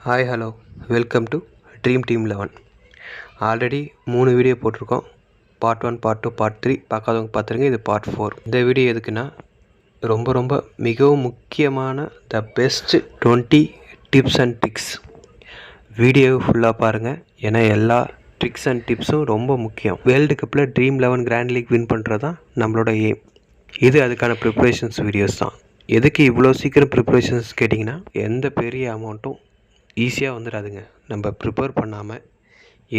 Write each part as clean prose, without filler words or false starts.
Hi hello welcome to dream team 11. Already 3 video போட்டிருக்கோம். Part 1, part 2, part 3 பார்க்காதவங்க பார்த்துருங்க. இது பார்ட் 4. இந்த வீடியோ எதுக்குன்னா ரொம்ப மிகவும் முக்கியமான the best 20 tips and tricks. வீடியோவை ஃபுல்லாக பாருங்கள், ஏன்னா எல்லா ட்ரிக்ஸ் அண்ட் டிப்ஸும் ரொம்ப முக்கியம். வேர்ல்டு கப்பில் ட்ரீம் 11 கிராண்ட் லீக் வின் பண்ணுறது தான் நம்மளோட எய்ம். இது அதுக்கான ப்ரிப்ரேஷன்ஸ் வீடியோஸ் தான். எதுக்கு இவ்வளோ சீக்கிரம் ப்ரிப்ரேஷன்ஸ் கேட்டிங்கன்னா, எந்த பெரிய அமௌண்ட்டும் ஈஸியாக வந்துடாதுங்க. நம்ம ப்ரிப்பேர் பண்ணாமல்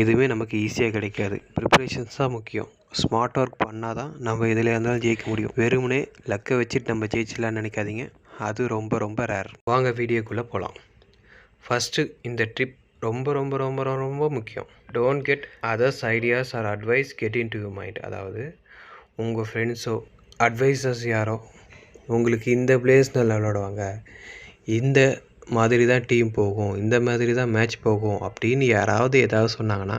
எதுவுமே நமக்கு ஈஸியாக கிடைக்காது. ப்ரிப்ரேஷன்ஸ் தான் முக்கியம். ஸ்மார்ட் ஒர்க் பண்ணால் தான் நம்ம எதில் இருந்தாலும் ஜெயிக்க முடியும். வெறுமனே லக்கை வச்சுட்டு நம்ம ஜெயிச்சிடலான்னு நினைக்காதீங்க. அது ரொம்ப ரேர். வாங்க வீடியோக்குள்ளே போகலாம். ஃபஸ்ட்டு இந்த ட்ரிப் ரொம்ப முக்கியம். Don't get others ideas or advice get into your mind. அதாவது உங்கள் ஃப்ரெண்ட்ஸோ அட்வைசர்ஸ் யாரோ உங்களுக்கு இந்த பிளேஸ் நல்லா விளையாடுவாங்க, இந்த மாதிரி தான் டீம் போகும், இந்த மாதிரி தான் மேட்ச் போகும் அப்படின்னு யாராவது ஏதாவது சொன்னாங்கன்னா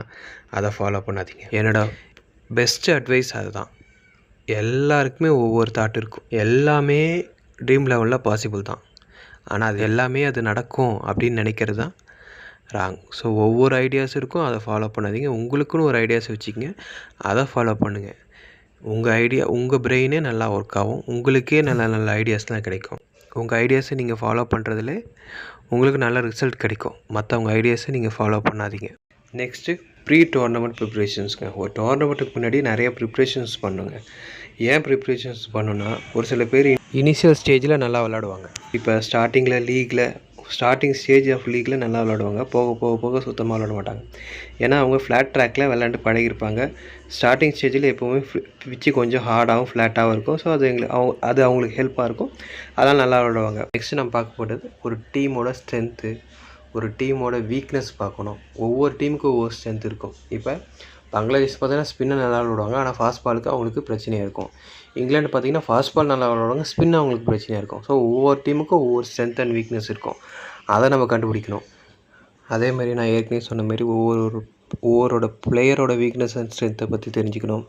அதை ஃபாலோ பண்ணாதீங்க. என்னோட பெஸ்ட்டு அட்வைஸ் அதுதான். எல்லாருக்குமே ஒவ்வொரு தாட் இருக்கும். எல்லாமே ட்ரீம் லெவலில் பாசிபிள் தான். ஆனால் அது எல்லாமே அது நடக்கும் அப்படின்னு நினைக்கிறது தான் ராங். ஸோ ஒவ்வொரு ஐடியாஸ் இருக்கும், அதை ஃபாலோ பண்ணாதீங்க. உங்களுக்குன்னு ஒரு ஐடியாஸ் வச்சுக்கிங்க, அதை ஃபாலோ பண்ணுங்கள். உங்கள் பிரெயினே நல்லா ஒர்க் ஆகும். உங்களுக்கே நல்ல ஐடியாஸ்லாம் கிடைக்கும். உங்கள் ஐடியாஸை நீங்கள் ஃபாலோ பண்ணுறதுல உங்களுக்கு நல்ல ரிசல்ட் கிடைக்கும். மற்றவங்க ஐடியாஸை நீங்கள் ஃபாலோ பண்ணாதீங்க. நெக்ஸ்ட்டு ப்ரீ டோர்னமெண்ட் ப்ரிப்ரேஷன்ஸுங்க. ஒரு டோர்னமெண்ட்டுக்கு முன்னாடி நிறைய ப்ரிப்ரேஷன்ஸ் பண்ணுங்க. ஏன் ப்ரிப்ரேஷன்ஸ் பண்ணுன்னா, ஒரு சில பேர் இனிஷியல் ஸ்டேஜில் நல்லா விளாடுவாங்க. இப்போ ஸ்டார்டிங் ஸ்டேஜ் ஆஃப் லீக்கில் நல்லா விளாடுவாங்க. போக சுத்தமாக விளாட மாட்டாங்க. ஏன்னா அவங்க ஃப்ளாட் ட்ராக்கில் விளாண்டு பழகிருப்பாங்க. ஸ்டார்டிங் ஸ்டேஜில் எப்போவுமே பிச்சு கொஞ்சம் ஹார்டாகவும் ஃப்ளாட்டாகவும் இருக்கும். ஸோ அது அவங்களுக்கு ஹெல்ப்பாக இருக்கும். அதெல்லாம் நல்லா விளாடுவாங்க. நெக்ஸ்ட்டு நம்ம பார்க்க போகிறது ஒரு டீமோட ஸ்ட்ரென்த்து, ஒரு டீமோட வீக்னஸ் பார்க்கணும். ஒவ்வொரு டீமுக்கும் ஒவ்வொரு ஸ்ட்ரென்த் இருக்கும். இப்போ பங்களாதேஷ் பார்த்தீங்கன்னா ஸ்பின்னை நல்லா விளாடுவாங்க, ஆனால் ஃபாஸ்ட் பாலுக்கு அவங்களுக்கு பிரச்சனையாக இருக்கும். இங்கிலாந்து பார்த்திங்கன்னா ஃபாஸ்ட் பால் நல்லா விளாடுவாங்க, ஸ்பின் அவங்களுக்கு பிரச்சனையாக இருக்கும். ஸோ ஒவ்வொரு டீமுக்கும் ஒவ்வொரு ஸ்ட்ரென்த் அண்ட் வீக்னஸ் இருக்கும். அதை நம்ம கண்டுபிடிக்கணும். அதே மாதிரி நான் ஏற்கனவே சொன்ன மாதிரி ஒவ்வொருட பிளேயரோட வீக்னஸ் அண்ட் ஸ்ட்ரென்த்தை பற்றி தெரிஞ்சுக்கணும்.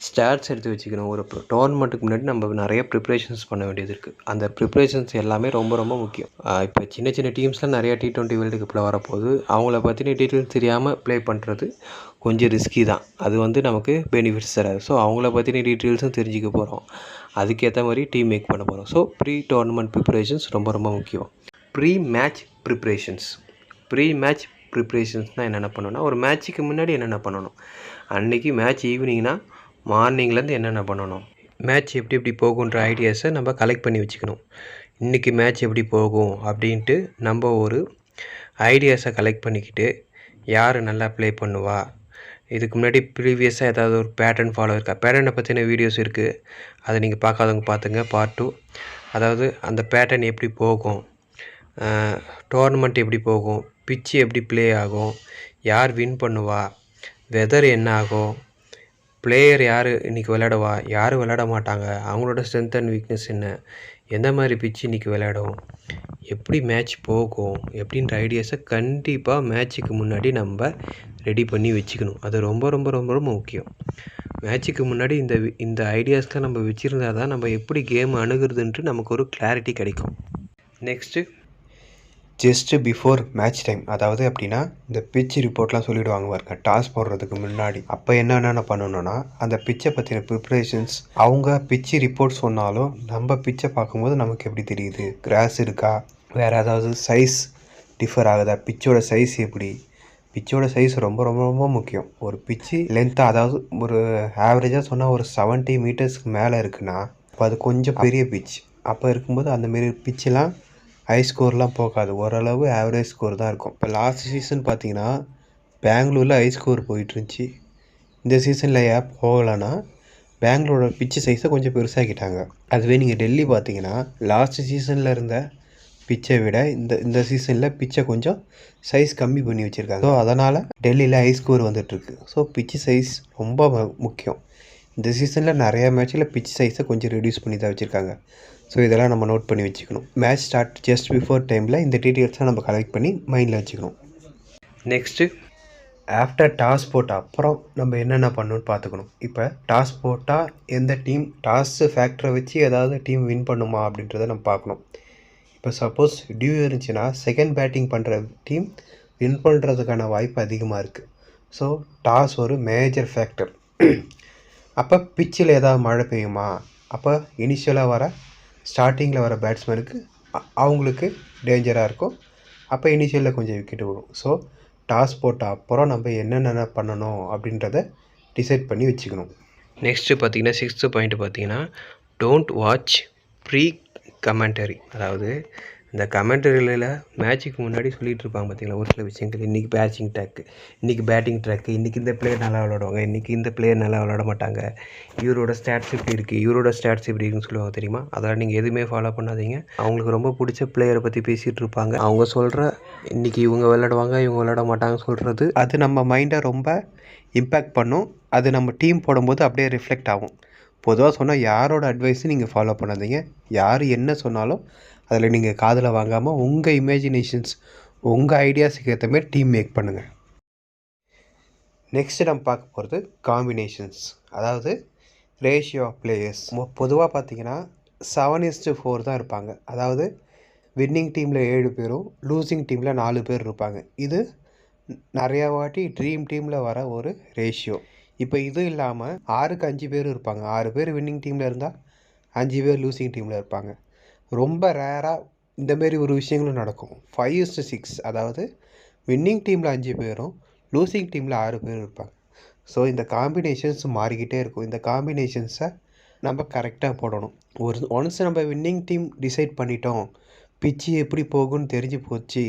ஸ்டாட்ஸ் எடுத்து வச்சுக்கணும். ஒரு டோர்னமெண்ட்டுக்கு முன்னாடி நம்ம நிறைய ப்ரிப்ரேஷன்ஸ் பண்ண வேண்டியது இருக்குது. அந்த ப்ரிப்ரேஷன்ஸ் எல்லாமே ரொம்ப முக்கியம். இப்போ சின்ன டீம்ஸ்லாம் நிறையா T20 வேர்ல்டு கப்பில் வரப்போகுது. அவங்கள பற்றின டீட்டெயில்ஸ் தெரியாமல் ப்ளே பண்ணுறது கொஞ்சம் ரிஸ்கி தான். அது நமக்கு பெனிஃபிட்ஸ் தராது. ஸோ அவங்கள பற்றின டீட்டெயில்ஸும் தெரிஞ்சுக்க போகிறோம். அதுக்கேற்ற மாதிரி டீம் மேக் பண்ண போகிறோம். ஸோ ப்ரீ டோர்னமெண்ட் ப்ரிப்ரேஷன்ஸ் ரொம்ப முக்கியம். ப்ரீ மேட்ச் ப்ரிப்ரேஷன்ஸ்னால் என்னென்ன பண்ணணும்னா, ஒரு மேட்ச்சுக்கு முன்னாடி என்னென்ன பண்ணணும், அன்றைக்கி மேட்ச் ஈவினிங்னா மார்னிங்லேருந்து என்னென்ன பண்ணணும், மேட்ச் எப்படி போகுன்ற ஐடியாஸை நம்ம கலெக்ட் பண்ணி வச்சுக்கணும். இன்றைக்கி மேட்ச் எப்படி போகும் அப்படின்ட்டு நம்ம ஒரு ஐடியாஸை கலெக்ட் பண்ணிக்கிட்டு, யார் நல்லா ப்ளே பண்ணுவா, இதுக்கு முன்னாடி ப்ரீவியஸாக ஏதாவது ஒரு பேட்டர்ன் ஃபாலோ இருக்கா, பேட்டர்னை பற்றின வீடியோஸ் இருக்குது, அதை நீங்கள் பார்க்காதவங்க பார்த்துங்க. பார்ட் 2. அதாவது அந்த பேட்டர்ன் எப்படி போகும், டோர்னமெண்ட் எப்படி போகும், பிச்சு எப்படி ப்ளே ஆகும், யார் வின் பண்ணுவா, வெதர் என்ன ஆகும், பிளேயர் யார் இன்றைக்கி விளையாடுவா, யார் விளையாட மாட்டாங்க, அவங்களோட ஸ்ட்ரென்த் அண்ட் வீக்னஸ் என்ன, எந்த மாதிரி பிச்சு இன்றைக்கி விளையாடும், எப்படி மேட்ச் போகும் எப்படின்ற ஐடியாஸை கண்டிப்பாக மேட்ச்சுக்கு முன்னாடி நம்ம ரெடி பண்ணி வச்சுக்கணும். அது ரொம்ப முக்கியம். மேட்ச்சுக்கு முன்னாடி இந்த ஐடியாஸ்லாம் நம்ம வச்சுருந்தா தான் நம்ம எப்படி கேம் அணுகிறதுன்ட்டு நமக்கு ஒரு கிளாரிட்டி கிடைக்கும். Next just before match time, அதாவது அப்படின்னா இந்த பிச் ரிப்போர்ட்லாம் சொல்லிவிடுவாங்க பாருங்க டாஸ் போடுறதுக்கு முன்னாடி. அப்போ என்னென்ன பண்ணணும்னா, அந்த பிச்சை பற்றின ப்ரிப்ரேஷன்ஸ், அவங்க பிச்சு ரிப்போர்ட் சொன்னாலும் நம்ம பிச்சை பார்க்கும்போது நமக்கு எப்படி தெரியுது, கிராஸ் இருக்கா, வேறு ஏதாவது சைஸ் டிஃபர் ஆகுதா, பிச்சோட சைஸ் எப்படி, பிச்சோட சைஸ் ரொம்ப முக்கியம். ஒரு பிச்சு லென்த்தாக, அதாவது ஒரு ஆவரேஜாக சொன்னால் ஒரு 70 மீட்டர்ஸ்க்கு மேலே இருக்குன்னா அப்போ அது கொஞ்சம் பெரிய பிச். அப்போ இருக்கும்போது அந்தமாரி பிச்செலாம் ஹை ஸ்கோர்லாம் போகாது, ஓரளவு ஆவரேஜ் ஸ்கோர் தான் இருக்கும். இப்போ லாஸ்ட் சீசன் பார்த்தீங்கன்னா பெங்களூரில் ஹை ஸ்கோர் போயிட்டுருந்துச்சி. இந்த சீசனில் ஏன் போகலைன்னா, பெங்களூரோட பிச்சு சைஸை கொஞ்சம் பெருசாகிட்டாங்க. அதுவே நீங்கள் டெல்லி பார்த்தீங்கன்னா லாஸ்ட் சீசனில் இருந்த பிச்சை விட இந்த சீசனில் பிச்சை கொஞ்சம் சைஸ் கம்மி பண்ணி வச்சுருக்காங்க. ஸோ அதனால் டெல்லியில் ஹை ஸ்கோர் வந்துட்டுருக்கு. ஸோ பிச்சு சைஸ் ரொம்ப முக்கியம். இந்த சீசனில் நிறையா மேட்ச்சில் பிச் சைஸை கொஞ்சம் ரெடியூஸ் பண்ணி தான் வச்சுருக்காங்க. ஸோ இதெல்லாம் நம்ம நோட் பண்ணி வச்சுக்கணும். மேட்ச் ஸ்டார்ட் ஜஸ்ட் பிஃபோர் டைமில் இந்த டீட்டெயில்ஸை நம்ம கலெக்ட் பண்ணி மைண்டில் வச்சுக்கணும். நெக்ஸ்ட்டு ஆஃப்டர் டாஸ் போட்ட அப்புறம் நம்ம என்னென்ன பண்ணணும்னு பார்த்துக்கணும். இப்போ டாஸ் போட்டால் எந்த டீம் டாஸ் ஃபேக்டரை வச்சு ஏதாவது டீம் வின் பண்ணுமா அப்படின்றத நம்ம பார்க்கணும். இப்போ சப்போஸ் டியூ இருந்துச்சுன்னா செகண்ட் பேட்டிங் பண்ணுற டீம் வின் பண்ணுறதுக்கான வாய்ப்பு அதிகமாக இருக்குது. ஸோ டாஸ் ஒரு மேஜர் ஃபேக்டர். அப்போ பிச்சில் ஏதாவது மழை பெய்யுமா, அப்போ இனிஷியலாக வர ஸ்டார்டிங்கில் வர பேட்ஸ்மேனுக்கு அவங்களுக்கு டேஞ்சராக இருக்கும். அப்போ இனிஷியலில் கொஞ்சம் விக்கெட் விடும். ஸோ டாஸ் போட்ட அப்புறம் நம்ம என்னென்ன பண்ணணும் அப்படின்றத டிசைட் பண்ணி வச்சுக்கணும். நெக்ஸ்ட்டு பார்த்தீங்கன்னா 6th பாயிண்ட் பார்த்தீங்கன்னா டோன்ட் வாட்ச் ப்ரீ கமெண்டரி. அதாவது இந்த கமெண்டரியில் மேட்சுக்கு முன்னாடி சொல்லிகிட்டு இருப்பாங்க பார்த்தீங்களா ஒரு சில விஷயங்கள். இன்றைக்கி பேட்டிங் ட்ராக்கு, இன்றைக்கி பேட்டிங் ட்ராக்கு, இன்றைக்கி இந்த பிளேயர் நல்லா விளாடுவாங்க, இன்றைக்கி இந்த பிளேயர் நல்லா விளாட மாட்டாங்க, இவரோட ஸ்டாட்ஸ் இப்படி இருக்குது, இவரோட ஸ்டாட்ஸ் இப்படி இருக்குன்னு சொல்லுவாங்க தெரியுமா. அதெல்லாம் நீங்கள் எதுவுமே ஃபாலோ பண்ணாதீங்க. அவங்களுக்கு ரொம்ப பிடிச்ச பிளேயரை பற்றி பேசிகிட்டு இருப்பாங்க. அவங்க சொல்கிற இன்றைக்கி இவங்க விளாடுவாங்க இவங்க விளாட மாட்டாங்கன்னு சொல்கிறது அது நம்ம மைண்டை ரொம்ப இம்பேக்ட் பண்ணும். அது நம்ம டீம் போடும்போது அப்படியே ரிஃப்ளெக்ட் ஆகும். பொதுவாக சொன்னால் யாரோட அட்வைஸும் நீங்கள் ஃபாலோ பண்ணாதீங்க. யார் என்ன சொன்னாலும் அதில் நீங்கள் காதில் வாங்காமல் உங்கள் இமேஜினேஷன்ஸ் உங்கள் ஐடியாஸுக்கு ஏற்ற மாதிரி டீம் மேக் பண்ணுங்கள். நெக்ஸ்ட்டு நம்ம பார்க்க போகிறது காம்பினேஷன்ஸ், அதாவது ரேஷியோ ஆஃப் பிளேயர்ஸ். பொதுவாக பார்த்தீங்கன்னா 7:4 தான் இருப்பாங்க. அதாவது வின்னிங் டீமில் 7 பேரும் லூசிங் டீமில் 4 பேர் இருப்பாங்க. இது நிறையா வாட்டி ட்ரீம் டீமில் வர ஒரு ரேஷியோ. இப்போ இது இல்லாமல் 6க்கு 5 பேர் இருப்பாங்க. 6 பேர் வின்னிங் டீமில் இருந்தால் 5 பேர் லூசிங் டீமில் இருப்பாங்க. ரொம்ப ரேராக இந்தமாரி ஒரு விஷயங்களும் நடக்கும். 5:6, அதாவது வின்னிங் டீமில் 5 பேரும் லூசிங் டீமில் 6 பேர் இருப்பாங்க. ஸோ இந்த காம்பினேஷன்ஸ் மாறிக்கிட்டே இருக்கும். இந்த காம்பினேஷன்ஸை நம்ம கரெக்டாக போடணும். ஒன்ஸ் நம்ம வின்னிங் டீம் டிசைட் பண்ணிட்டோம், பிச்சு எப்படி போகும்னு தெரிஞ்சு போச்சு,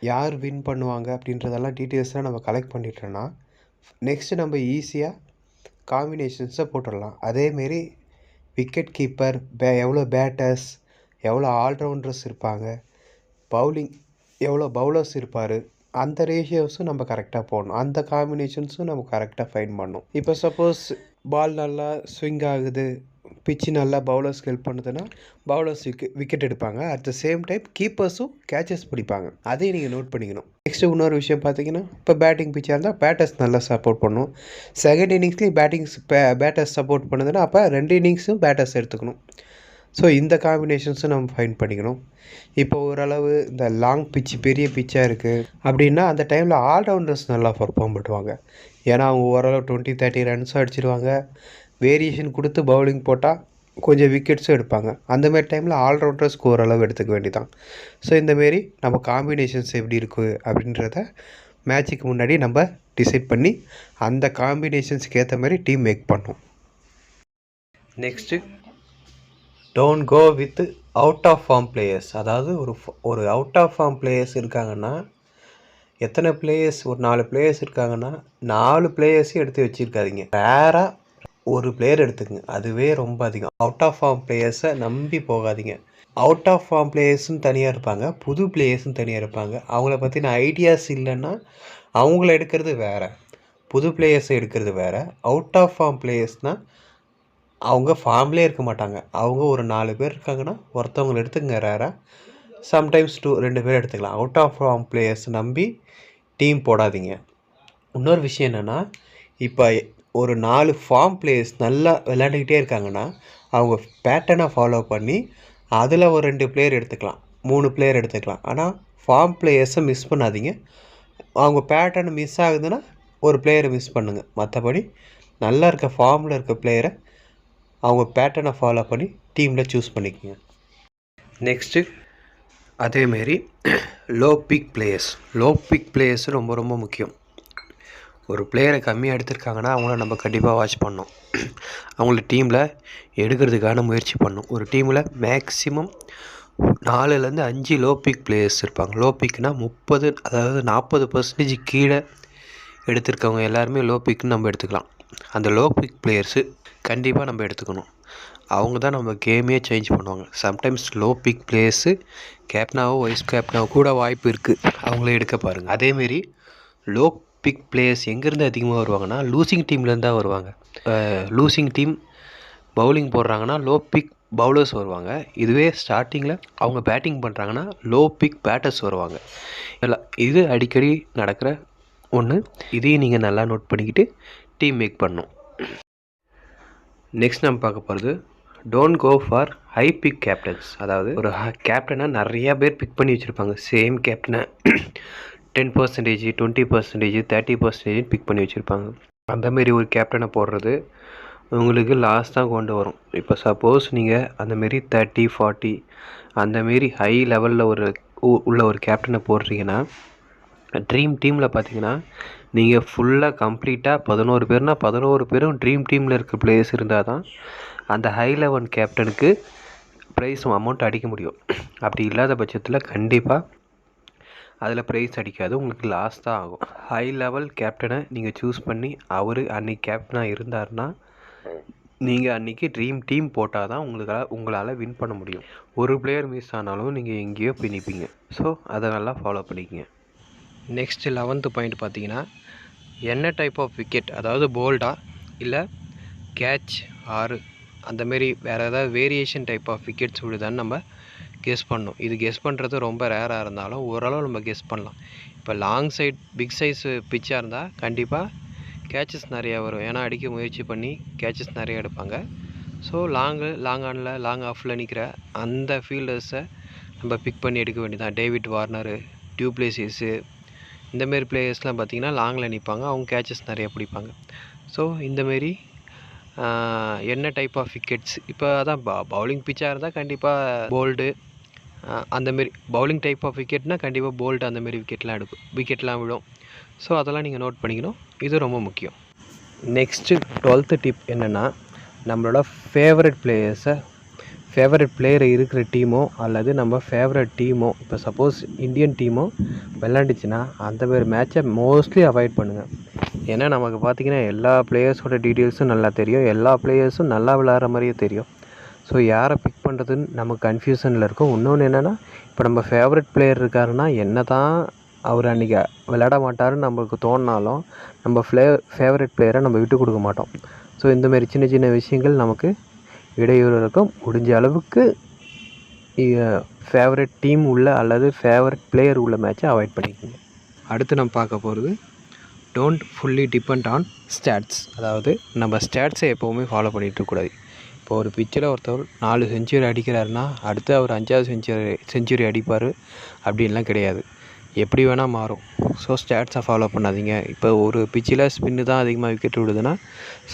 யார் வின் பண்ணுவாங்க அப்படின்றதெல்லாம் டீட்டெயில்ஸ்லாம் நம்ம கலெக்ட் பண்ணிட்டோன்னா நெக்ஸ்ட்டு நம்ம ஈஸியாக காம்பினேஷன்ஸை போட்டுடலாம். அதேமாரி விக்கெட் கீப்பர், எவ்வளோ பேட்டர்ஸ், எவ்வளோ ஆல்ரவுண்டர்ஸ் இருப்பாங்க, பவுலிங் எவ்வளோ பவுலர்ஸ் இருப்பார், அந்த ரேஷியோஸும் நம்ம கரெக்டாக போடணும். அந்த காம்பினேஷன்ஸும் நம்ம கரெக்டாக ஃபைன் பண்ணணும். இப்போ சப்போஸ் பால் நல்லா ஸ்விங் ஆகுது, பிச்சு நல்லா பவுலர்ஸ்க்கு ஹெல்ப் பண்ணுதுன்னா பவுலர்ஸ் விக்கெட் எடுப்பாங்க. அட் த சேம் டைம் கீப்பர்ஸும் கேச்சஸ் பிடிப்பாங்க. அதையும் நீங்கள் நோட் பண்ணிக்கணும். நெக்ஸ்ட்டு இன்னொரு விஷயம் பார்த்தீங்கன்னா, இப்போ பேட்டிங் பிச்சாக இருந்தால் பேட்டர்ஸ் நல்லா சப்போர்ட் பண்ணும். செகண்ட் இன்னிங்ஸ்லேயும் பேட்டர்ஸ் சப்போர்ட் பண்ணுதுன்னா அப்போ 2 இன்னிங்ஸும் பேட்டர்ஸ் எடுத்துக்கணும். ஸோ இந்த காம்பினேஷன்ஸும் நம்ம ஃபைன் பண்ணிக்கணும். இப்போ ஓரளவு இந்த லாங் பிச்சு பெரிய பிச்சாக இருக்குது அப்படின்னா அந்த டைமில் ஆல்ரவுண்டர்ஸ் நல்லா பர்ஃபார்ம் பண்ணுவாங்க. ஏன்னா அவங்க ஓரளவு 20-30 ரன்ஸும் அடிச்சிடுவாங்க. வேரியேஷன் கொடுத்து பவுலிங் போட்டால் கொஞ்சம் விக்கெட்ஸும் எடுப்பாங்க. அந்தமாரி டைமில் ஆல்ரவுண்டர்ஸ்க்கு ஓரளவு எடுத்துக்க வேண்டியதான். ஸோ இந்தமாரி நம்ம காம்பினேஷன்ஸ் எப்படி இருக்குது அப்படின்றத மேட்சுக்கு முன்னாடி நம்ம டிசைட் பண்ணி அந்த காம்பினேஷன்ஸ்க்கு ஏற்ற மாதிரி டீம் மேக் பண்ணோம். Next don't go with out of form players. அதாவது ஒரு அவுட் ஆஃப் ஃபார்ம் பிளேயர்ஸ் இருக்காங்கன்னா, எத்தனை பிளேயர்ஸ், ஒரு 4 பிளேயர்ஸ் இருக்காங்கன்னா 4 பிளேயர்ஸையும் எடுத்து வச்சுருக்காதீங்க. ரேராக ஒரு பிளேயர் எடுத்துக்கங்க, அதுவே ரொம்ப அதிகம். அவுட் ஆஃப் ஃபார்ம் பிளேயர்ஸை நம்பி போகாதீங்க. அவுட் ஆஃப் ஃபார்ம் பிளேயர்ஸும் தனியாக இருப்பாங்க, புது பிளேயர்ஸும் தனியாக இருப்பாங்க. அவங்கள பற்றின ஐடியாஸ் இல்லைன்னா அவங்கள எடுக்கிறது வேறு, புது பிளேயர்ஸை எடுக்கிறது வேறு. அவுட் ஆஃப் ஃபார்ம் பிளேயர்ஸ்னால் அவங்க ஃபார்ம்லேயே இருக்க மாட்டாங்க. அவங்க ஒரு 4 பேர் இருக்காங்கன்னா ஒருத்தவங்களை எடுத்துக்கங்க ரேராக. சம்டைம்ஸ் 2 பேர் எடுத்துக்கலாம். அவுட் ஆஃப் ஃபார்ம் பிளேயர்ஸ் நம்பி டீம் போடாதீங்க. இன்னொரு விஷயம் என்னென்னா, இப்போ ஒரு 4 ஃபார்ம் பிளேயர்ஸ் நல்லா விளையாண்டுக்கிட்டே இருக்காங்கன்னா அவங்க பேட்டர்னை ஃபாலோ பண்ணி அதில் ஒரு 2 பிளேயர் எடுத்துக்கலாம், 3 பிளேயர் எடுத்துக்கலாம். ஆனால் ஃபார்ம் பிளேயர்ஸை மிஸ் பண்ணாதீங்க. அவங்க பேட்டர்ன் மிஸ் ஆகுதுன்னா ஒரு பிளேயரை மிஸ் பண்ணுங்கள். மற்றபடி நல்லா இருக்க ஃபார்மில் இருக்க பிளேயரை அவங்க பேட்டர்னை ஃபாலோ பண்ணி டீமில் சூஸ் பண்ணிக்கோங்க. நெக்ஸ்ட்டு அதேமாரி லோ பிக் பிளேயர்ஸ் ரொம்ப ரொம்ப முக்கியம். ஒரு பிளேயரை கம்மியாக எடுத்திருக்காங்கன்னா அவங்கள நம்ம கண்டிப்பாக வாட்ச் பண்ணணும். அவங்கள டீமில் எடுக்கிறதுக்கான முயற்சி பண்ணணும். ஒரு டீமில் மேக்ஸிமம் 4லேருந்து 5 லோ பிக் பிளேயர்ஸ் இருப்பாங்க. லோ பிக்னால் 30, அதாவது 40% கீழே எடுத்திருக்கவங்க எல்லாருமே லோ பிக்னு நம்ம எடுத்துக்கலாம். அந்த லோ பிக் பிளேயர்ஸு கண்டிப்பாக நம்ம எடுத்துக்கணும். அவங்க தான் நம்ம கேமையே சேஞ்ச் பண்ணுவாங்க. சம்டைம்ஸ் லோ பிக் பிளேயர்ஸு கேப்டனாவோ வைஸ் கேப்டனாவோ கூட வாய்ப்பு இருக்குது, அவங்களே எடுக்க பாருங்கள். அதேமாரி லோ பிக் பிளேயர்ஸ் எங்கேருந்து அதிகமாக வருவாங்கன்னா லூசிங் டீம்லேருந்து தான் வருவாங்க. லூசிங் டீம் பவுலிங் போடுறாங்கன்னா லோ பிக் பவுலர்ஸ் வருவாங்க. இதுவே ஸ்டார்டிங்கில் அவங்க பேட்டிங் பண்ணுறாங்கன்னா லோ பிக் பேட்டர்ஸ் வருவாங்க. இது அடிக்கடி நடக்கிற ஒன்று. இதையும் நீங்கள் நல்லா நோட் பண்ணிக்கிட்டு டீம் மேக் பண்ணணும். நெக்ஸ்ட் நம்ம பார்க்க போகிறது don't go for high pick captains. அதாவது ஒரு கேப்டனை நிறையா பேர் பிக் பண்ணி வச்சுருப்பாங்க. சேம் கேப்டனை 10%, 20%, 30% பிக் பண்ணி வச்சுருப்பாங்க. அந்தமாரி ஒரு கேப்டனை போடுறது உங்களுக்கு லாஸ் தான் கொண்டு வரும். இப்போ சப்போஸ் நீங்கள் அந்தமாரி 30, 40 அந்தமாரி ஹை லெவலில் உள்ள ஒரு கேப்டனை போடுறீங்கன்னா, ட்ரீம் டீமில் பார்த்தீங்கன்னா நீங்கள் ஃபுல்லாக கம்ப்ளீட்டாக 11 பேர்னா 11 பேரும் ட்ரீம் டீமில் இருக்க பிளேயர்ஸ் இருந்தால் தான் அந்த ஹை லெவல் கேப்டனுக்கு ப்ரைஸ் அமௌண்ட் அடிக்க முடியும். அப்படி இல்லாத பட்சத்தில் கண்டிப்பாக அதில் ப்ரைஸ் அடிக்காது, உங்களுக்கு லாஸ் தான் ஆகும். ஹை லெவல் கேப்டனை நீங்கள் சூஸ் பண்ணி அவர் அன்றைக்கி கேப்டனாக இருந்தார்னா நீங்கள் அன்றைக்கி ட்ரீம் டீம் போட்டால் தான் உங்களால் வின் பண்ண முடியும். ஒரு பிளேயர் மிஸ் ஆனாலும் நீங்கள் எங்கேயோ போய் நிற்பீங்க. ஸோ அதை நல்லா ஃபாலோ பண்ணிக்கங்க. நெக்ஸ்ட்டு 11th பாயிண்ட் பார்த்தீங்கன்னா, என்ன டைப் ஆஃப் விக்கெட், அதாவது போல்டா இல்லை கேட்ச் ஆறு அந்தமாரி வேறு ஏதாவது வேரியேஷன் டைப் ஆஃப் விக்கெட்ஸ் விடுதான்னு நம்ம கெஸ் பண்ணணும். இது கெஸ் பண்ணுறது ரொம்ப ரேராக இருந்தாலும் ஓரளவு நம்ம கெஸ் பண்ணலாம். இப்போ லாங் சைட் பிக் சைஸ் பிச்சாக இருந்தால் கண்டிப்பாக கேட்சஸ் நிறையா வரும். ஏன்னா அடிக்க முயற்சி பண்ணி கேட்சஸ் நிறையா எடுப்பாங்க. ஸோ லாங் ஆனில் லாங் ஆஃபில் நிற்கிற அந்த ஃபீல்டர்ஸை நம்ம பிக் பண்ணி எடுக்க வேண்டியதான். டேவிட் வார்னரு, டியூப்ளேசிஸு இந்தமாரி பிளேயர்ஸ்லாம் பார்த்திங்கன்னா லாங்கில் நிற்பாங்க, அவங்க கேட்சஸ் நிறையா பிடிப்பாங்க. ஸோ இந்தமாரி என்ன டைப் ஆஃப் விக்கெட்ஸ், இப்போ அதான் பவுலிங் பிச்சாக இருந்தால் கண்டிப்பாக போல்டு அந்தமாரி பவுலிங் டைப் ஆஃப் விக்கெட்னால் கண்டிப்பாக போல்டு அந்தமாரி விக்கெட்லாம் விடும். ஸோ அதெல்லாம் நீங்கள் நோட் பண்ணிக்கணும், இது ரொம்ப முக்கியம். நெக்ஸ்ட்டு 12th டிப் என்னென்னா, நம்மளோட ஃபேவரட் பிளேயர் இருக்கிற டீமோ அல்லது நம்ம ஃபேவரட் டீமோ, இப்போ சப்போஸ் இந்தியன் டீமோ விளாண்டுச்சுன்னா அந்த மாதிரி மேட்சை மோஸ்ட்லி அவாய்ட் பண்ணுங்கள். ஏன்னா நமக்கு பார்த்திங்கன்னா எல்லா பிளேயர்ஸோட டீட்டெயில்ஸும் நல்லா தெரியும், எல்லா பிளேயர்ஸும் நல்லா விளாட்ற மாதிரியே தெரியும். ஸோ யாரை பிக் பண்ணுறதுன்னு நமக்கு கன்ஃபியூஷனில் இருக்கும். இன்னொன்று என்னென்னா, இப்போ நம்ம ஃபேவரட் பிளேயர் இருக்காருன்னா என்ன தான் அவர் அன்றைக்கி விளையாட மாட்டாருன்னு நம்மளுக்கு தோணினாலும் நம்ம ஃபேவரட் பிளேயரை நம்ம விட்டு கொடுக்க மாட்டோம். ஸோ இந்தமாரி சின்ன சின்ன விஷயங்கள் நமக்கு இடையூறு இருக்கும். முடிஞ்ச அளவுக்கு ஃபேவரட் டீம் உள்ள அல்லது ஃபேவரட் பிளேயர் உள்ள மேட்சை அவாய்ட் பண்ணிக்கோங்க. அடுத்து நம்ம பார்க்க போகிறது don't fully depend on stats. அதாவது நம்ம ஸ்டாட்ஸை எப்போவுமே ஃபாலோ பண்ணிகிட்டு இருக்கக்கூடாது. இப்போ ஒரு பிச்சில் ஒருத்தவர் 4 செஞ்சுரி அடிக்கிறாருன்னா அடுத்து அவர் 5வது செஞ்சுரி அடிப்பார் அப்படின்லாம் கிடையாது. எப்படி வேணால் மாறும். ஸோ ஸ்டாட்ஸை ஃபாலோ பண்ணாதீங்க. இப்போ ஒரு பிச்சில் ஸ்பின்னு தான் அதிகமாக விக்கெட் விடுதுன்னா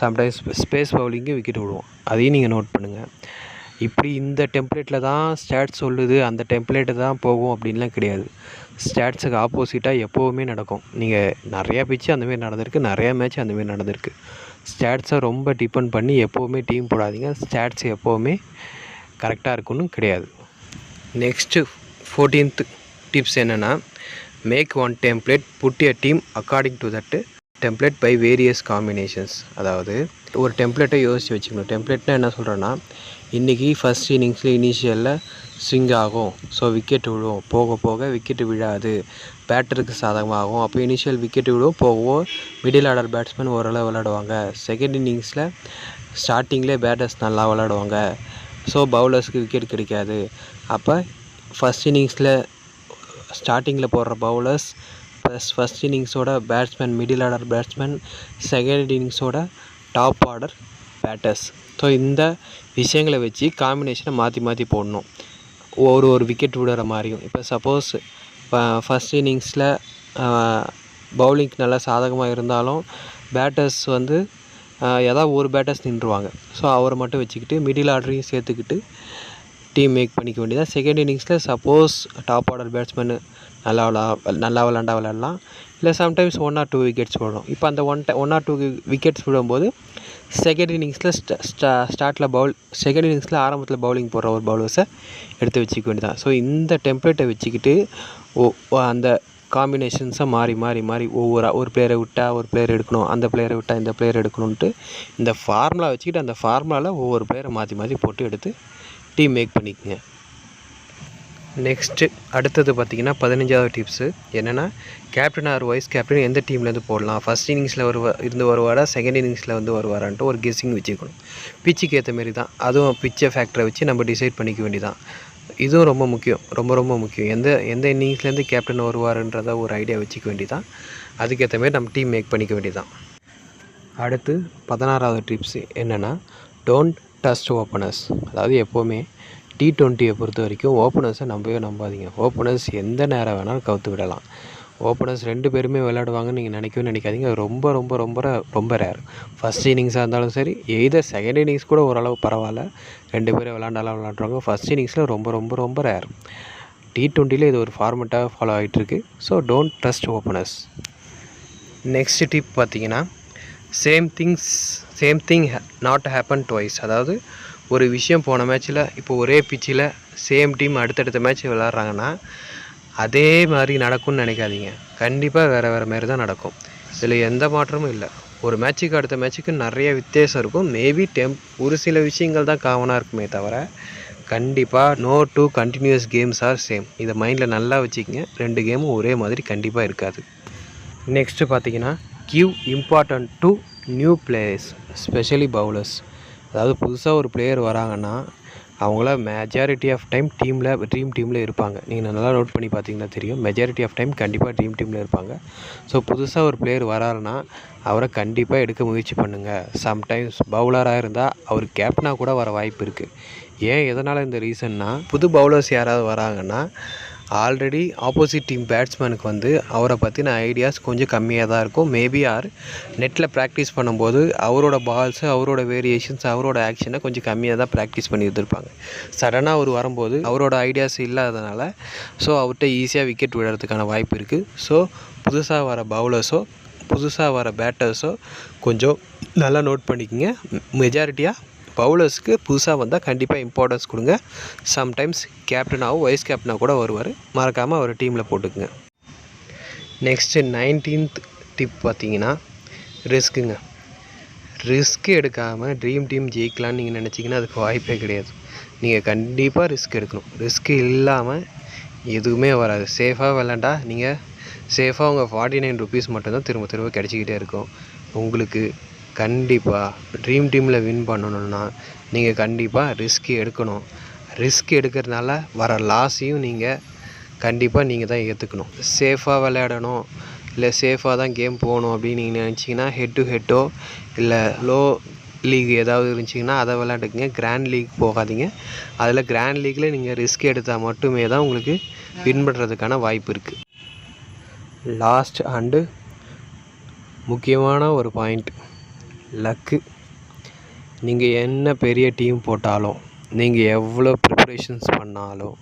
சம்டைம்ஸ் ஸ்பேஸ் பவுலிங்கு விக்கெட் விடுவோம், அதையும் நீங்கள் நோட் பண்ணுங்கள். இப்படி இந்த டெம்ப்ளேட்டில் தான் ஸ்டாட்ஸ் சொல்லுது, அந்த டெம்ப்ளேட்டு தான் போகும் அப்படின்லாம் கிடையாது. ஸ்டாட்ஸுக்கு ஆப்போசிட்டாக எப்போவுமே நடக்கும். நீங்கள் நிறையா பிச்சு அந்தமாரி நடந்திருக்கு, நிறையா மேட்ச் அந்தமாரி நடந்திருக்கு. ஸ்டாட்ஸை ரொம்ப டிபெண்ட் பண்ணி எப்போவுமே டீம் போடாதீங்க. ஸ்டாட்ஸ் எப்போவுமே கரெக்டாக இருக்குன்னு கிடையாது. நெக்ஸ்ட்டு 14th டிப்ஸ் என்னென்னா, make one template, put a team according to that template by various combinations. அதாவது ஒரு டெம்ப்ளேட்டை யோசித்து வச்சுக்கணும். டெம்ப்ளேட்னா என்ன சொல்கிறேன்னா, இன்றைக்கி ஃபஸ்ட் இன்னிங்ஸில் இனிஷியலில் ஸ்விங் ஆகும், ஸோ விக்கெட் விழுவும், போக போக விக்கெட்டு விழாது, பேட்டருக்கு சாதகமாகும், அப்போ இனிஷியல் விக்கெட் விழுவும், போகவும் மிடில் ஆர்டர் பேட்ஸ்மேன் ஓரளவு விளையாடுவாங்க, செகண்ட் இன்னிங்ஸில் ஸ்டார்டிங்லேயே பேட்டர்ஸ் நல்லா விளையாடுவாங்க, ஸோ பவுலர்ஸ்க்கு விக்கெட் கிடைக்காது. அப்போ ஃபஸ்ட் இன்னிங்ஸில் ஸ்டார்டிங்கில் போடுற பவுலர்ஸ் ப்ளஸ் ஃபஸ்ட் இன்னிங்ஸோட batsman, middle order batsman, second இன்னிங்ஸோட டாப் ஆர்டர் பேட்டர்ஸ். ஸோ இந்த விஷயங்களை வச்சு காம்பினேஷனை மாற்றி போடணும், ஒரு விக்கெட் விடுற மாதிரியும். இப்போ சப்போஸ் ஃபஸ்ட் இன்னிங்ஸில் பவுலிங்க்கு நல்லா சாதகமாக இருந்தாலும் பேட்டர்ஸ் ஏதாவது ஒரு பேட்டர்ஸ் நின்றுவாங்க. ஸோ அவரை மட்டும் வச்சுக்கிட்டு மிடில் ஆர்டரையும் சேர்த்துக்கிட்டு டீம் மேக் பண்ணிக்க வேண்டியதாக. செகண்ட் இன்னிங்ஸில் சப்போஸ் டாப் ஆர்டர் பேட்ஸ்மேனு நல்லா விளாடலாம், இல்லை சம்டைம்ஸ் 1 or 2 விக்கெட்ஸ் விடணும். இப்போ அந்த 1 or 2 விக்கெட்ஸ் விடும்போது செகண்ட் இன்னிங்ஸில் செகண்ட் இன்னிங்ஸில் ஆரம்பத்தில் பவுலிங் போடுற ஒரு பவுலர்ஸை எடுத்து வச்சுக்க வேண்டியதான். ஸோ இந்த டெம்ப்ளேட்டை வச்சுக்கிட்டு அந்த காம்பினேஷன்ஸை மாறி ஒரு பிளேயரை விட்டால் ஒரு பிளேயர் எடுக்கணும், அந்த பிளேயரை விட்டால் இந்த பிளேயர் எடுக்கணுன்ட்டு இந்த ஃபார்முலா வச்சுக்கிட்டு அந்த ஃபார்முலாவில் ஒவ்வொரு பிளேயரை மாற்றி போட்டு எடுத்து டீம் மேக் பண்ணிக்கோங்க. நெக்ஸ்ட்டு அடுத்தது பார்த்திங்கன்னா 15வது டிப்ஸு என்னென்னா, கேப்டன் ஆர் வைஸ் கேப்டன் எந்த டீம்லேருந்து போடலாம், ஃபஸ்ட் இன்னிங்ஸில் வருவாரா, செகண்ட் இன்னிங்ஸில் வருவாரான்ட்டு ஒரு கெஸ்ஸிங் வச்சுக்கணும். பிச்சுக்கு ஏற்ற மாரி தான், அதுவும் பிச்சை ஃபேக்டரை வச்சு நம்ம டிசைட் பண்ணிக்க வேண்டியதான். இதுவும் ரொம்ப முக்கியம், ரொம்ப முக்கியம். எந்த இன்னிங்ஸ்லேருந்து கேப்டன் வருவாருன்றத ஒரு ஐடியா வச்சுக்க வேண்டியதான். அதுக்கேற்ற மாரி நம்ம டீம் மேக் பண்ணிக்க வேண்டியதான். அடுத்து 16வது டிப்ஸு என்னென்னா, டோன்ட் டஸ்ட் ஓப்பனர்ஸ். அதாவது எப்போவுமே T20 பொறுத்த வரைக்கும் ஓப்பனர்ஸை நம்பவே நம்பாதீங்க. ஓப்பனர்ஸ் எந்த நேரம் வேணாலும் கவுத்து விடலாம். ஓப்பனர்ஸ் 2 பேருமே விளையாடுவாங்கன்னு நீங்கள் நினைக்காதீங்க. ரொம்ப ரொம்ப ரொம்ப ரொம்ப ரேர். ஃபஸ்ட் இன்னிங்ஸாக இருந்தாலும் சரி, எய்தர் செகண்ட் இன்னிங்ஸ் கூட ஓரளவு பரவாயில்ல, 2 பேரும் விளாண்டாலும் ஃபஸ்ட் இன்னிங்ஸில் ரொம்ப ரொம்ப ரொம்ப ரேர். T20 இது ஒரு ஃபார்மெட்டாக ஃபாலோ ஆகிட்டுருக்கு. So don't trust openers. Next tip பார்த்தீங்கன்னா, same thing not happen twice. அதாவது ஒரு விஷயம் போன மேட்ச்சில் இப்போ ஒரே பிச்சில் சேம் டீம் அடுத்தடுத்த மேட்ச் விளாட்றாங்கன்னா அதே மாதிரி நடக்கும்னு நினைக்காதீங்க. கண்டிப்பாக வேறு மாரி தான் நடக்கும். இதில் எந்த மாற்றமும் இல்லை. ஒரு மேட்ச்சுக்கு அடுத்த மேட்ச்சுக்கு நிறைய வித்தியாசம் இருக்கும். மேபி ஒரு சில விஷயங்கள் தான் காமனாக இருக்குமே தவிர கண்டிப்பாக no 2 continuous games are same. இதை மைண்டில் நல்லா வச்சுக்கோங்க. 2 கேமும் ஒரே மாதிரி கண்டிப்பாக இருக்காது. நெக்ஸ்ட்டு பார்த்தீங்கன்னா, give important to new players, specially bowlers. அதாவது புதுசாக ஒரு பிளேயர் வராங்கன்னா அவங்கள மெஜாரிட்டி ஆஃப் டைம் ட்ரீம் டீமில் இருப்பாங்க. நீங்கள் நல்லா நோட் பண்ணி பார்த்தீங்கன்னா தெரியும். மெஜாரிட்டி ஆஃப் டைம் கண்டிப்பாக ட்ரீம் டீமில் இருப்பாங்க. ஸோ புதுசாக ஒரு பிளேயர் வராருன்னா அவரை கண்டிப்பாக எடுக்க முயற்சி பண்ணுங்கள். சம்டைம்ஸ் பவுலராக இருந்தால் அவர் கேப்டனாக கூட வர வாய்ப்பு இருக்குது. ஏன் எதனால் இந்த ரீசன்னா, புது பவுலர்ஸ் யாராவது வராங்கன்னா ஆல்ரெடி ஆப்போசிட் டீம் பேட்ஸ்மேனுக்கு அவரை பற்றின ஐடியாஸ் கொஞ்சம் கம்மியாக தான் இருக்கும். மேபி நெட்டில் ப்ராக்டிஸ் பண்ணும்போது அவரோட பால்ஸு, அவரோட வேரியேஷன்ஸ், அவரோட ஆக்ஷனை கொஞ்சம் கம்மியாக தான் ப்ராக்டிஸ் பண்ணி இருந்திருப்பாங்க. சடனாக அவர் வரும்போது அவரோட ஐடியாஸ் இல்லாதனால ஸோ அவர்கிட்ட ஈஸியாக விக்கெட் விடுறதுக்கான வாய்ப்பு இருக்குது. ஸோ புதுசாக வர பவுலர்ஸோ புதுசாக வர பேட்டர்ஸோ கொஞ்சம் நல்லா நோட் பண்ணிக்கோங்க. மெஜாரிட்டியாக பவுலர்ஸ்க்கு புதுசாக வந்தால் கண்டிப்பாக இம்பார்ட்டன்ஸ் கொடுங்க. சம்டைம்ஸ் கேப்டனாகவும் வைஸ் கேப்டனாக கூட வருவார். மறக்காமல் அவர் டீமில் போட்டுக்குங்க. நெக்ஸ்ட்டு 19th டிப் பார்த்தீங்கன்னா, ரிஸ்க்குங்க. ரிஸ்க் எடுக்காமல் ட்ரீம் டீம் ஜெயிக்கலான்னு நீங்கள் நினச்சிங்கன்னா அதுக்கு வாய்ப்பே கிடையாது. நீங்கள் கண்டிப்பாக ரிஸ்க் எடுக்கணும். ரிஸ்க் இல்லாமல் எதுவுமே வராது. சேஃபாக விளாண்டா நீங்கள் சேஃபாக உங்கள் 49 rupees மட்டும்தான் திரும்ப திரும்ப கிடச்சிக்கிட்டே இருக்கும். உங்களுக்கு கண்டிப்பாக ட்ரீம் டீமில் வின் பண்ணணுன்னா நீங்கள் கண்டிப்பாக ரிஸ்க் எடுக்கணும். ரிஸ்க் எடுக்கிறதுனால வர லாஸையும் கண்டிப்பாக நீங்கள் தான் ஏற்றுக்கணும். சேஃபாக விளையாடணும், இல்லை சேஃபாக தான் கேம் போகணும் அப்படின்னு நீங்கள் நினச்சிங்கன்னா ஹெட் டு ஹெட்டோ இல்லை லோ லீக் ஏதாவது இருந்துச்சிங்கன்னா அதை விளையாண்டுக்குங்க. கிராண்ட் லீக் போகாதீங்க. அதில் கிராண்ட் லீக்கில் நீங்கள் ரிஸ்க் எடுத்தால் மட்டுமே தான் உங்களுக்கு வின் பண்ணுறதுக்கான வாய்ப்பு இருக்குது. லாஸ்ட் அண்டு முக்கியமான ஒரு பாயிண்ட், லக்கு. நீங்கள் என்ன பெரிய டீம் போட்டாலும், நீங்கள் எவ்வளோ ப்ரிப்பரேஷன்ஸ் பண்ணாலும்,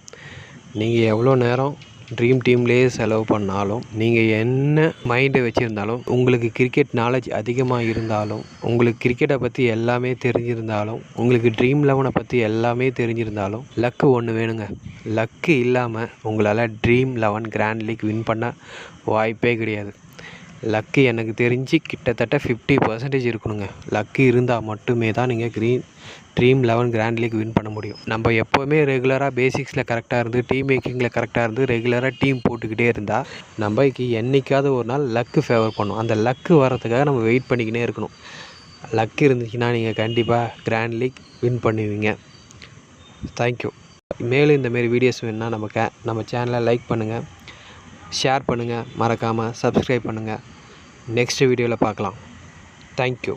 நீங்கள் எவ்வளோ நேரம் ட்ரீம் டீம்லேயே செலவு பண்ணாலும், நீங்கள் என்ன மைண்டை வச்சுருந்தாலும், உங்களுக்கு கிரிக்கெட் நாலேஜ் அதிகமாக இருந்தாலும், உங்களுக்கு கிரிக்கெட்டை பற்றி எல்லாமே தெரிஞ்சிருந்தாலும், உங்களுக்கு ட்ரீம் 11 பற்றி எல்லாமே தெரிஞ்சிருந்தாலும் லக்கு ஒன்று வேணுங்க. லக்கு இல்லாமல் உங்களால் ட்ரீம் 11 கிராண்ட் லீக் வின் பண்ண வாய்ப்பே கிடையாது. லக்கு எனக்கு தெரிஞ்சு கிட்டத்தட்ட 50% இருக்கணுங்க. லக்கு இருந்தால் மட்டுமே தான் நீங்கள் ட்ரீம் 11 கிராண்ட் லீக் வின் பண்ண முடியும். நம்ம எப்போவுமே ரெகுலராக பேசிக்ஸில் கரெக்டாக இருந்து, டீம் மேக்கிங்கில் கரெக்டாக இருந்து, ரெகுலராக டீம் போட்டுக்கிட்டே இருந்தால் நம்மளுக்கு என்றைக்காவது ஒரு நாள் லக்கு ஃபேவர் பண்ணும். அந்த லக்கு வர்றதுக்காக நம்ம வெயிட் பண்ணிக்கினே இருக்கணும். லக்கு இருந்துச்சுன்னா நீங்கள் கண்டிப்பாக கிராண்ட் லீக் வின் பண்ணுவீங்க. தேங்க்யூ. மேலும் இந்தமாரி வீடியோஸ் வேணுன்னா நம்ம சேனலை லைக் பண்ணுங்கள், ஷேர் பண்ணுங்கள், மறக்காமல் சப்ஸ்கிரைப் பண்ணுங்கள். நெக்ஸ்ட் வீடியோவில் பார்க்கலாம். தேங்க்யூ.